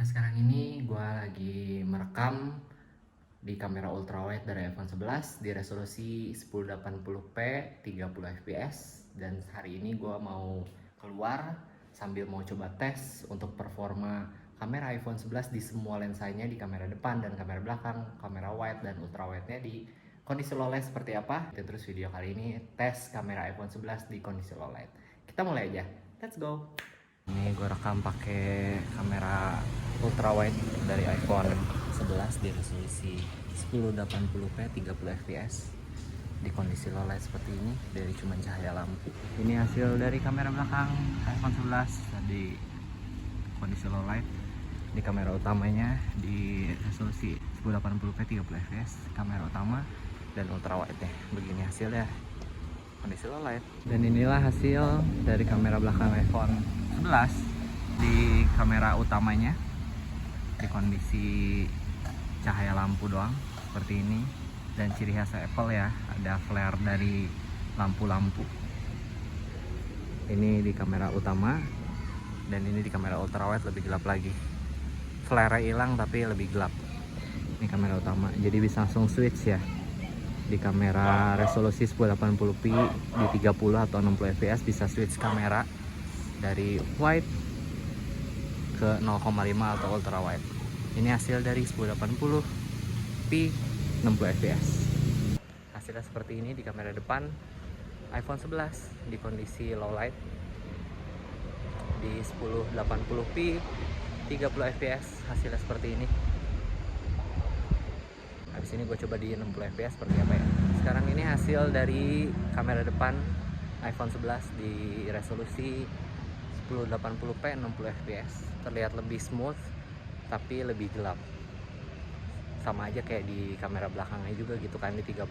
Nah sekarang ini gue lagi merekam di kamera ultrawide dari iPhone 11 di resolusi 1080p 30 fps, dan hari ini gue mau keluar sambil mau coba tes untuk performa kamera iPhone 11 di semua lensanya, di kamera depan dan kamera belakang, kamera wide dan ultrawide-nya di kondisi low light seperti apa. Terus video kali ini tes kamera iPhone 11 di kondisi low light. Kita mulai aja, let's go. Ini gue rekam pakai kamera ultrawide dari iPhone 11 di resolusi 1080p 30 fps di kondisi low light seperti ini dari cuman cahaya lampu. Ini hasil dari kamera belakang iPhone 11 di kondisi low light. Di kamera utamanya di resolusi 1080p 30 fps kamera utama dan ultrawide nya. Begini hasilnya kondisi low light. Dan inilah hasil dari kamera belakang iPhone 11 di kamera utamanya di kondisi cahaya lampu doang seperti ini. Dan ciri khas Apple ya, ada flare dari lampu-lampu. Ini di kamera utama dan ini di kamera ultrawide lebih gelap lagi. Flare hilang tapi lebih gelap. Ini kamera utama, jadi bisa langsung switch ya. Di kamera resolusi 1080p di 30 atau 60 fps bisa switch kamera dari wide ke 0,5 atau ultra wide. Ini hasil dari 1080p 60 fps. Hasilnya seperti ini di kamera depan iPhone 11 di kondisi low light di 1080p 30 fps. Hasilnya seperti ini. Habis ini gue coba di 60 fps seperti apa ya. Sekarang ini hasil dari kamera depan iPhone 11 di resolusi 1080p 60 fps. Terlihat lebih smooth tapi lebih gelap. Sama aja kayak di kamera belakangnya juga gitu kan, di 30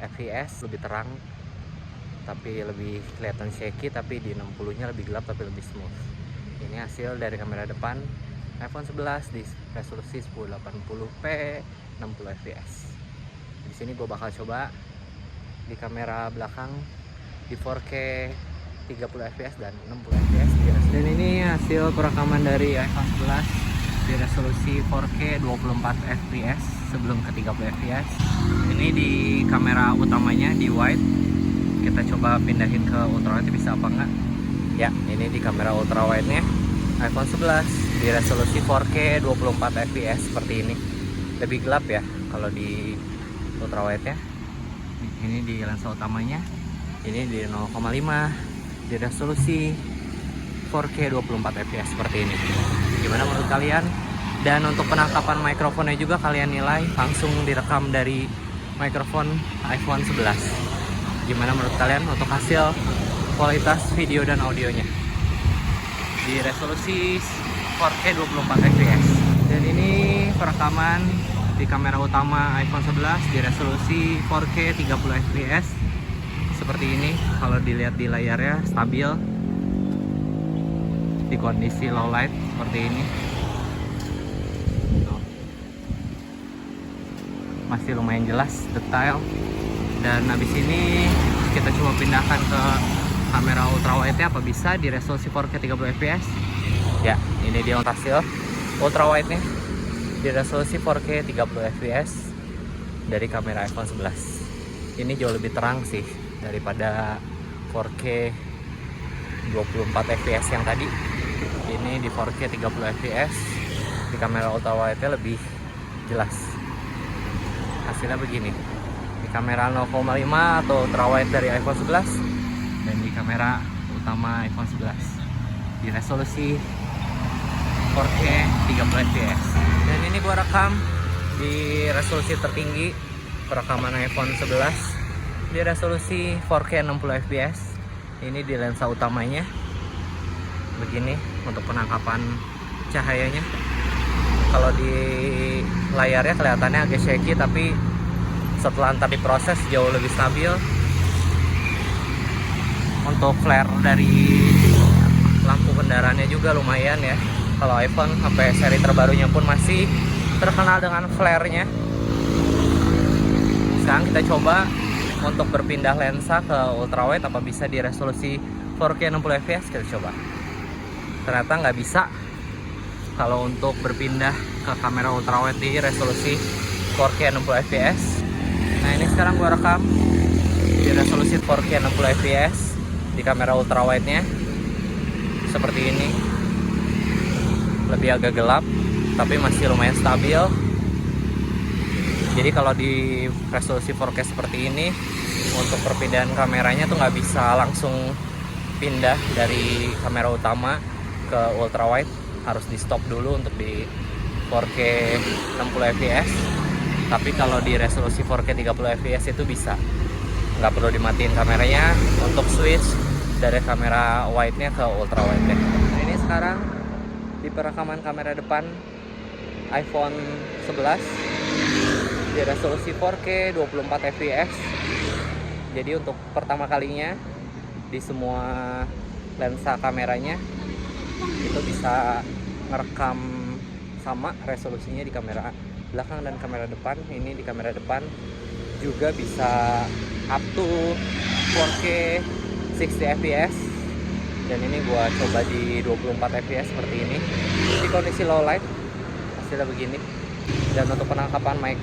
fps lebih terang tapi lebih kelihatan shaky, tapi di 60 nya lebih gelap tapi lebih smooth. Ini hasil dari kamera depan iPhone 11 di resolusi 1080p 60 fps. Di sini gue bakal coba di kamera belakang di 4K 30 fps dan 60 fps. Dan ini hasil perekaman dari iPhone 11 di resolusi 4K 24 fps sebelum ke 30 fps. Ini di kamera utamanya di wide. Kita coba pindahin ke ultrawide bisa apa enggak. Ya, ini di kamera ultrawide nya iPhone 11 di resolusi 4K 24 fps seperti ini. Lebih gelap ya kalau di ultrawide nya. Ini di lensa utamanya. Ini di 0,5 di resolusi 4K 24 fps seperti ini. Gimana menurut kalian? Dan untuk penangkapan mikrofonnya juga kalian nilai langsung direkam dari mikrofon iPhone 11. Gimana menurut kalian untuk hasil kualitas video dan audionya di resolusi 4K 24 fps. Dan ini perekaman di kamera utama iPhone 11 di resolusi 4K 30 fps seperti ini. Kalau dilihat di layarnya stabil di kondisi low light seperti ini. Masih lumayan jelas, detail. Dan habis ini kita coba pindahkan ke kamera ultrawide nya, apa bisa di resolusi 4K 30 fps. Ya, ini dia untuk hasil ultrawide nya di resolusi 4K 30 fps dari kamera iPhone 11. Ini jauh lebih terang sih daripada 4K 24 fps yang tadi. Ini di 4K 30 fps di kamera ultrawide nya lebih jelas. Hasilnya begini di kamera 0,5 atau ultrawide dari iPhone 11 dan di kamera utama iPhone 11 di resolusi 4K 30 fps. Dan ini gua rekam di resolusi tertinggi perekaman iPhone 11 di resolusi 4K 60 fps. Ini di lensa utamanya begini untuk penangkapan cahayanya. Kalau di layarnya kelihatannya agak shaky, tapi setelah ntar diproses jauh lebih stabil. Untuk flare dari lampu kendaraannya juga lumayan ya. Kalau iPhone sampai seri terbarunya pun masih terkenal dengan flare-nya. Sekarang kita coba untuk berpindah lensa ke ultrawide, apa bisa di resolusi 4K 60 fps. Kita coba. Ternyata nggak bisa. kalau untuk berpindah ke kamera ultrawide di resolusi 4K 60 fps. Nah ini sekarang gua rekam di resolusi 4K 60 fps di kamera ultrawide nya seperti ini. Lebih agak gelap tapi masih lumayan stabil. Jadi kalau di resolusi 4K seperti ini, untuk perpindahan kameranya tuh nggak bisa langsung pindah dari kamera utama ke ultrawide, harus di stop dulu untuk di 4K 60 fps. Tapi kalau di resolusi 4K 30 fps itu bisa, nggak perlu dimatiin kameranya untuk switch dari kamera wide-nya ke ultrawide. Nah ini sekarang di perekaman kamera depan iPhone 11 di resolusi 4K 24 fps. Jadi untuk pertama kalinya di semua lensa kameranya itu bisa merekam sama resolusinya di kamera belakang dan kamera depan. Ini di kamera depan juga bisa up to 4K 60 fps, dan ini gua coba di 24 fps seperti ini di kondisi low light, hasilnya begini. Dan untuk penangkapan mic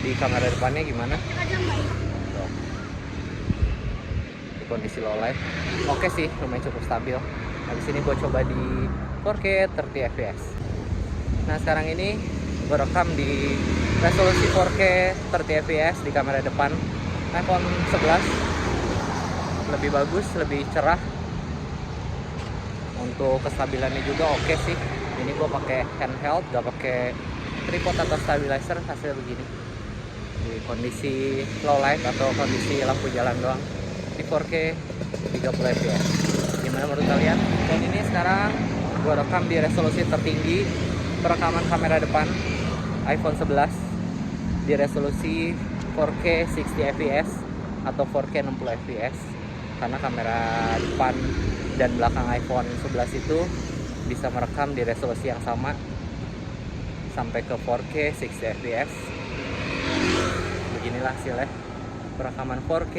di kamera depannya gimana? Tuh. Di kondisi low light oke sih, lumayan cukup stabil. Habis ini gue coba di 4K 30 fps. Nah sekarang ini gue rekam di resolusi 4K 30 fps di kamera depan iPhone 11. Lebih bagus, lebih cerah. Untuk kestabilannya juga oke sih. Ini gue pakai handheld, gak pakai tripod atau stabilizer. Hasilnya begini di kondisi low light atau kondisi lampu jalan doang di 4K 30 fps. Gimana menurut kalian? Dan ini sekarang gue rekam di resolusi tertinggi perekaman kamera depan iPhone 11 di resolusi 4K 60 fps atau 4K 60 fps, karena kamera depan dan belakang iPhone 11 itu bisa merekam di resolusi yang sama sampai ke 4K 60 fps. Beginilah hasilnya perekaman 4K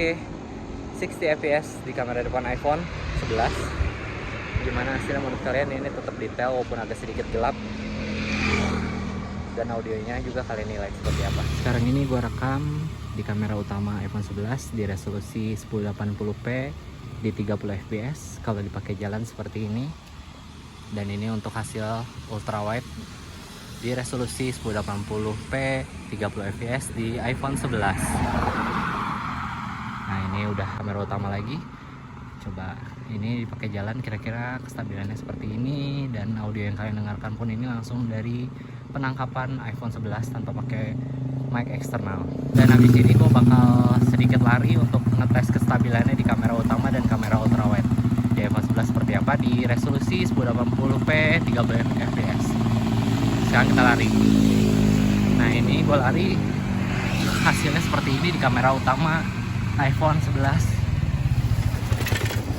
60 fps di kamera depan iPhone 11. Gimana hasilnya menurut kalian? Ini tetap detail walaupun agak sedikit gelap, dan audionya juga kalian nilai seperti apa. Sekarang ini gua rekam di kamera utama iPhone 11 di resolusi 1080p di 30 fps kalau dipakai jalan seperti ini. Dan ini untuk hasil ultrawide di resolusi 1080p 30 fps di iPhone 11. Nah ini udah kamera utama lagi. Coba ini dipakai jalan, kira-kira kestabilannya seperti ini. Dan audio yang kalian dengarkan pun ini langsung dari penangkapan iPhone 11 tanpa pakai mic eksternal. Dan habis ini gue bakal sedikit lari untuk ngetes kestabilannya di kamera utama dan kamera ultrawide di iPhone 11 seperti apa di resolusi 1080p 30 fps. Sekarang kita lari. Nah ini gue lari, hasilnya seperti ini di kamera utama iPhone 11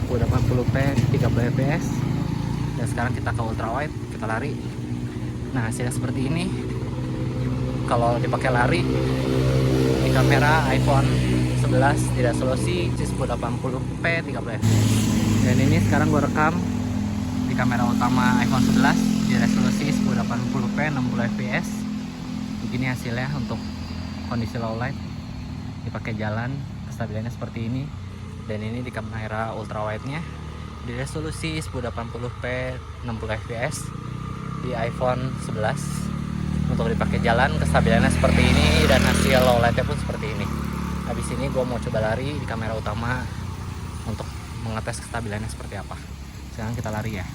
1080p 30 fps. Dan sekarang kita ke ultrawide, kita lari. Nah hasilnya seperti ini kalau dipakai lari di kamera iPhone 11 di resolusi 1080p 30 fps. Dan ini sekarang gue rekam di kamera utama iPhone 11 di resolusi 1080p 60 fps. Begini hasilnya untuk kondisi low light dipakai jalan, kestabilannya seperti ini. Dan ini di kamera ultrawide nya di resolusi 1080p 60 fps di iPhone 11. Untuk dipakai jalan kestabilannya seperti ini, dan hasil low light nya pun seperti ini. Habis ini gue mau coba lari di kamera utama untuk mengetes kestabilannya seperti apa. Sekarang kita lari ya.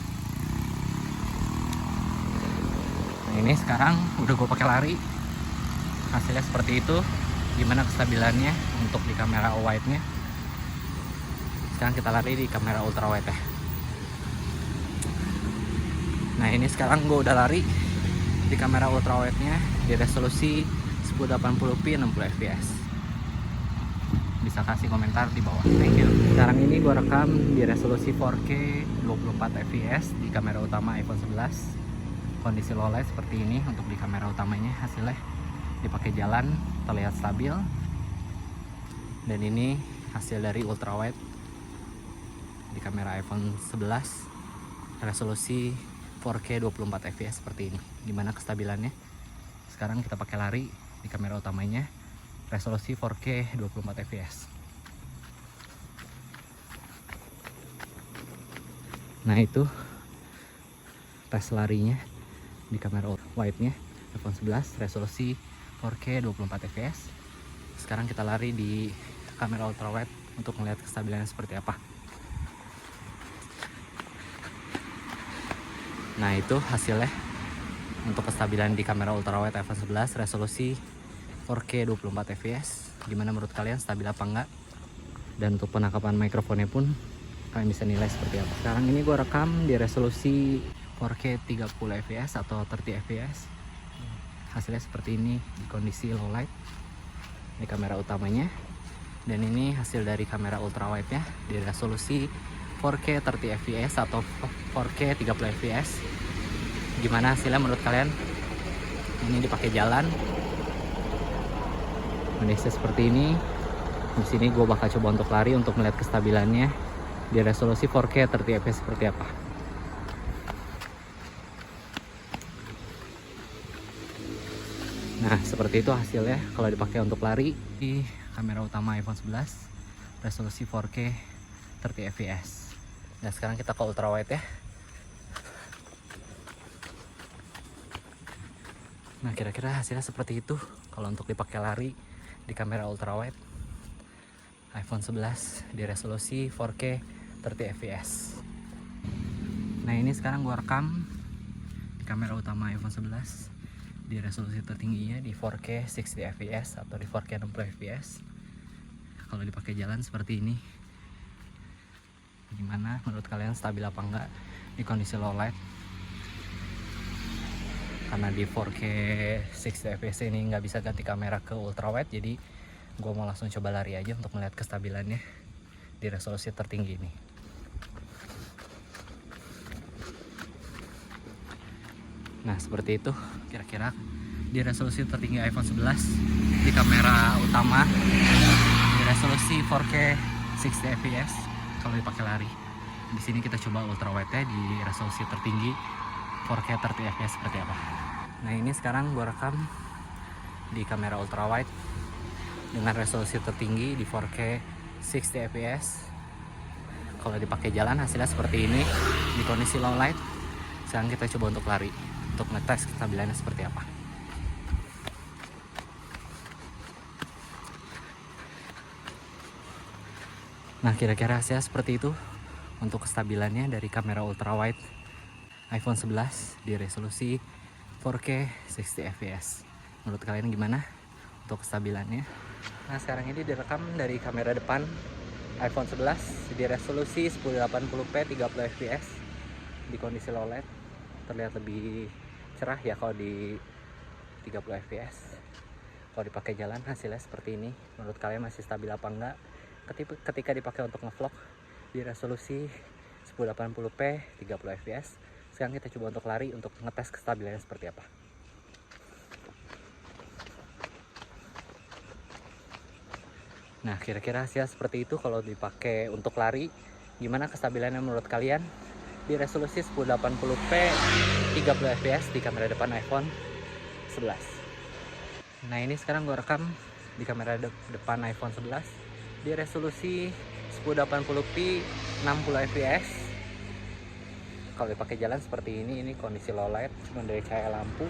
Nah ini sekarang udah gue pakai lari, hasilnya seperti itu. Gimana kestabilannya untuk di kamera wide nya. Sekarang kita lari di kamera ultrawide ya. Nah ini sekarang gue udah lari di kamera ultrawide nya di resolusi 1080p 60 fps. Bisa kasih komentar di bawah, thank you. Sekarang ini gue rekam di resolusi 4K 24 fps di kamera utama iPhone 11. Kondisi low light seperti ini untuk di kamera utamanya. Hasilnya dipakai jalan terlihat stabil. Dan ini hasil dari ultrawide di kamera iPhone 11 resolusi 4K 24 fps seperti ini. Gimana kestabilannya? Sekarang kita pakai lari di kamera utamanya, resolusi 4K 24 fps. Nah itu tes larinya di kamera wide-nya iPhone 11, resolusi 4K 24 fps. Sekarang kita lari di kamera ultrawide untuk melihat kestabilannya seperti apa. Nah itu hasilnya untuk kestabilan di kamera ultrawide iPhone 11, resolusi 4K 24 fps. Gimana menurut kalian, stabil apa enggak? Dan untuk penangkapan mikrofonnya pun kalian bisa nilai seperti apa. Sekarang ini gue rekam di resolusi 4K 30 fps atau 30 fps. Hasilnya seperti ini di kondisi low light di kamera utamanya. Dan ini hasil dari kamera ultrawide nya di resolusi 4K 30 fps atau 4K 30 fps. Gimana hasilnya menurut kalian? Ini dipakai jalan kondisi seperti ini. Di sini gue bakal coba untuk lari untuk melihat kestabilannya di resolusi 4K 30 fps seperti apa. Nah seperti itu hasilnya kalau dipakai untuk lari di kamera utama iPhone 11, resolusi 4K 30 fps. Nah sekarang kita ke ultrawide ya. Nah kira-kira hasilnya seperti itu kalau untuk dipakai lari di kamera ultrawide iPhone 11 di resolusi 4K 30 fps. Nah ini sekarang gua rekam di kamera utama iPhone 11 di resolusi tertingginya di 4K 60 fps atau di 4K 60 fps. Kalau dipakai jalan seperti ini, gimana menurut kalian, stabil apa enggak di kondisi low light? Karena di 4K 60 fps ini nggak bisa ganti kamera ke ultrawide, jadi gue mau langsung coba lari aja untuk melihat kestabilannya di resolusi tertinggi ini. Nah seperti itu kira-kira di resolusi tertinggi iPhone 11 di kamera utama di resolusi 4K 60 fps kalau dipakai lari. Di sini kita coba ultrawide-nya di resolusi tertinggi 4K 30 fps seperti apa. Nah ini sekarang gue rekam di kamera ultrawide dengan resolusi tertinggi di 4K 60 fps. Kalau dipakai jalan hasilnya seperti ini di kondisi low light. Sekarang kita coba untuk lari untuk ngetes kestabilannya seperti apa. Nah kira-kira hasilnya seperti itu untuk kestabilannya dari kamera ultrawide iPhone 11 di resolusi 4K 60 fps. Menurut kalian gimana untuk kestabilannya? Nah sekarang ini direkam dari kamera depan iPhone 11 di resolusi 1080p 30 fps di kondisi low light. Terlihat lebih cerah ya kalau di 30 fps. Kalau dipakai jalan hasilnya seperti ini. Menurut kalian masih stabil apa enggak ketika dipakai untuk ngevlog di resolusi 1080p 30 fps? Sekarang kita coba untuk lari untuk ngetes kestabilannya seperti apa. Nah kira-kira hasil seperti itu kalau dipakai untuk lari. Gimana kestabilannya menurut kalian di resolusi 1080p 30 fps di kamera depan iPhone 11. Nah ini sekarang gue rekam di kamera depan iPhone 11 di resolusi 1080p 60 fps. Kalau dipakai jalan seperti ini kondisi low light cuma dari cahaya lampu.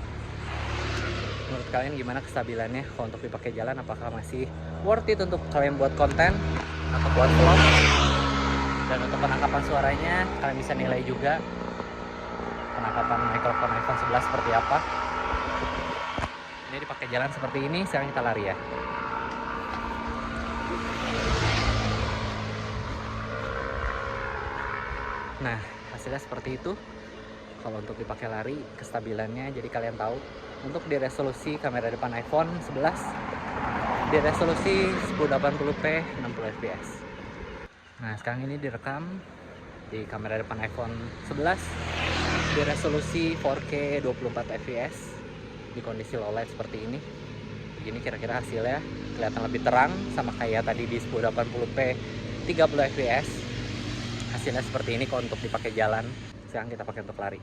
Menurut kalian gimana kestabilannya kalau untuk dipakai jalan? Apakah masih worth it untuk kalian buat konten atau buat vlog? Dan untuk penangkapan suaranya kalian bisa nilai juga penangkapan mikrofon iPhone 11 seperti apa. Ini dipakai jalan seperti ini. Sekarang kita lari ya. Nah hasilnya seperti itu kalau untuk dipakai lari kestabilannya. Jadi kalian tahu untuk di resolusi kamera depan iPhone 11 di resolusi 1080p 60 fps. Nah sekarang ini direkam di kamera depan iPhone 11 di resolusi 4K 24 fps di kondisi low light seperti ini. Begini kira-kira hasilnya, kelihatan lebih terang sama kayak tadi di 1080p 30 fps. Hasilnya seperti ini kalau untuk dipakai jalan. Sekarang kita pakai untuk lari.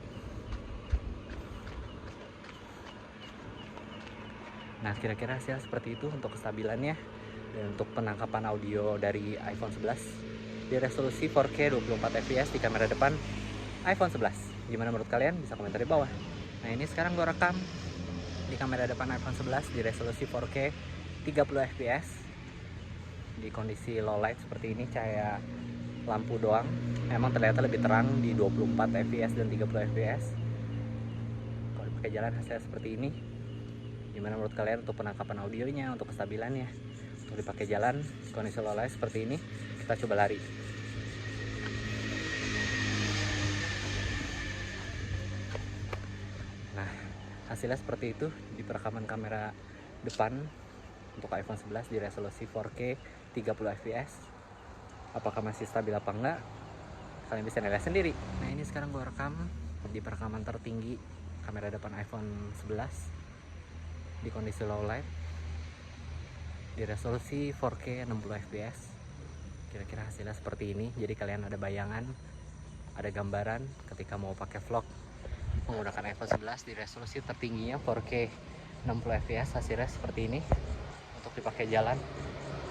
Nah, kira-kira hasil seperti itu untuk kestabilannya dan untuk penangkapan audio dari iPhone 11 di resolusi 4K 24 fps di kamera depan iPhone 11. Gimana menurut kalian? Bisa komentar di bawah. Nah, ini sekarang gue rekam di kamera depan iPhone 11 di resolusi 4K 30 fps di kondisi low light seperti ini, cahaya lampu doang. Emang terlihat lebih terang di 24 fps dan 30 fps. Kalau dipakai jalan hasilnya seperti ini. Gimana menurut kalian untuk penangkapan audionya, untuk kestabilannya? Untuk dipakai jalan kondisi low light seperti ini, kita coba lari. Nah, hasilnya seperti itu di perekaman kamera depan untuk iPhone 11 di resolusi 4K 30 fps. Apakah masih stabil apa enggak? Kalian bisa nilai sendiri. Nah, ini sekarang gue rekam di perekaman tertinggi kamera depan iPhone 11 di kondisi low light di resolusi 4K 60 fps. Kira-kira hasilnya seperti ini. Jadi kalian ada bayangan, ada gambaran ketika mau pakai vlog menggunakan iPhone 11 di resolusi tertingginya 4K 60 fps. Hasilnya seperti ini. Untuk dipakai jalan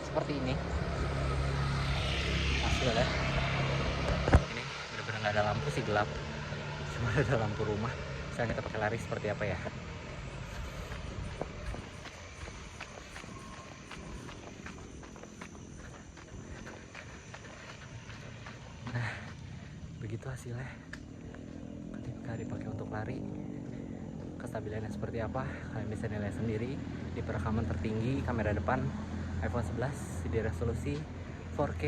seperti ini hasilnya. Ini benar-benar nggak ada lampu sih, gelap, cuma ada lampu rumah. Sekarang kita pakai lari seperti apa ya. Nah, begitu hasilnya ketika dipakai untuk lari. Kestabilannya seperti apa kalian bisa nilai sendiri di perekaman tertinggi kamera depan iPhone 11 di resolusi 4K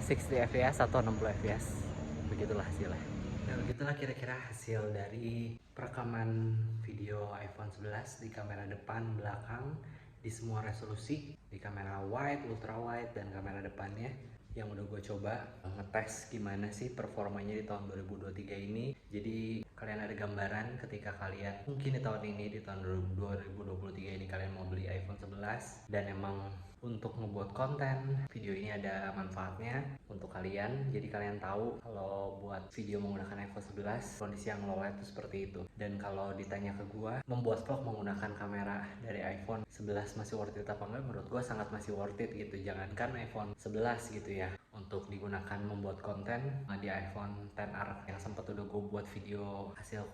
60 fps atau 60 fps. Begitulah hasilnya. Nah, begitulah kira-kira hasil dari perekaman video iPhone 11 di kamera depan, belakang, di semua resolusi, di kamera wide, ultra wide, dan kamera depannya yang udah gue coba ngetes gimana sih performanya di tahun 2023 ini. Jadi kalian ada gambaran ketika kalian mungkin di tahun ini, di tahun 2023 ini kalian mau beli iPhone 11 dan emang untuk ngebuat konten video ini ada manfaatnya untuk kalian. Jadi kalian tahu kalau buat video menggunakan iPhone 11 kondisi yang low light itu seperti itu. Dan kalau ditanya ke gua, membuat vlog menggunakan kamera dari iPhone 11 masih worth it apa enggak? Menurut gua sangat masih worth it gitu. Jangankan iPhone 11 gitu ya, untuk digunakan membuat konten di iPhone XR yang sempat udah gue buat video hasil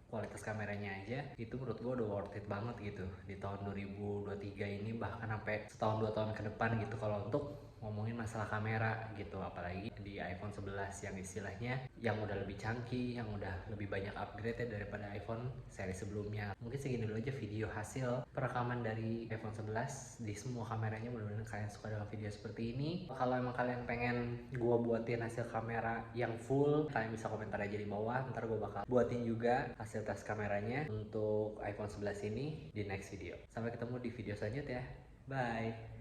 kualitas kameranya aja, itu menurut gue udah worth it banget gitu di tahun 2023 ini, bahkan sampai setahun 2 tahun ke depan gitu kalau untuk ngomongin masalah kamera gitu. Apalagi di iPhone 11 yang istilahnya yang udah lebih canggih, yang udah lebih banyak upgrade ya daripada iPhone seri sebelumnya. Mungkin segini dulu aja video hasil perekaman dari iPhone 11 di semua kameranya. Mudah-mudahan kalian suka dengan video seperti ini. Kalau emang kalian pengen gue buatin hasil kamera yang full, kalian bisa komentar aja di bawah. Ntar gue bakal buatin juga hasil tes kameranya untuk iPhone 11 ini di next video. Sampai ketemu di video selanjutnya. Bye.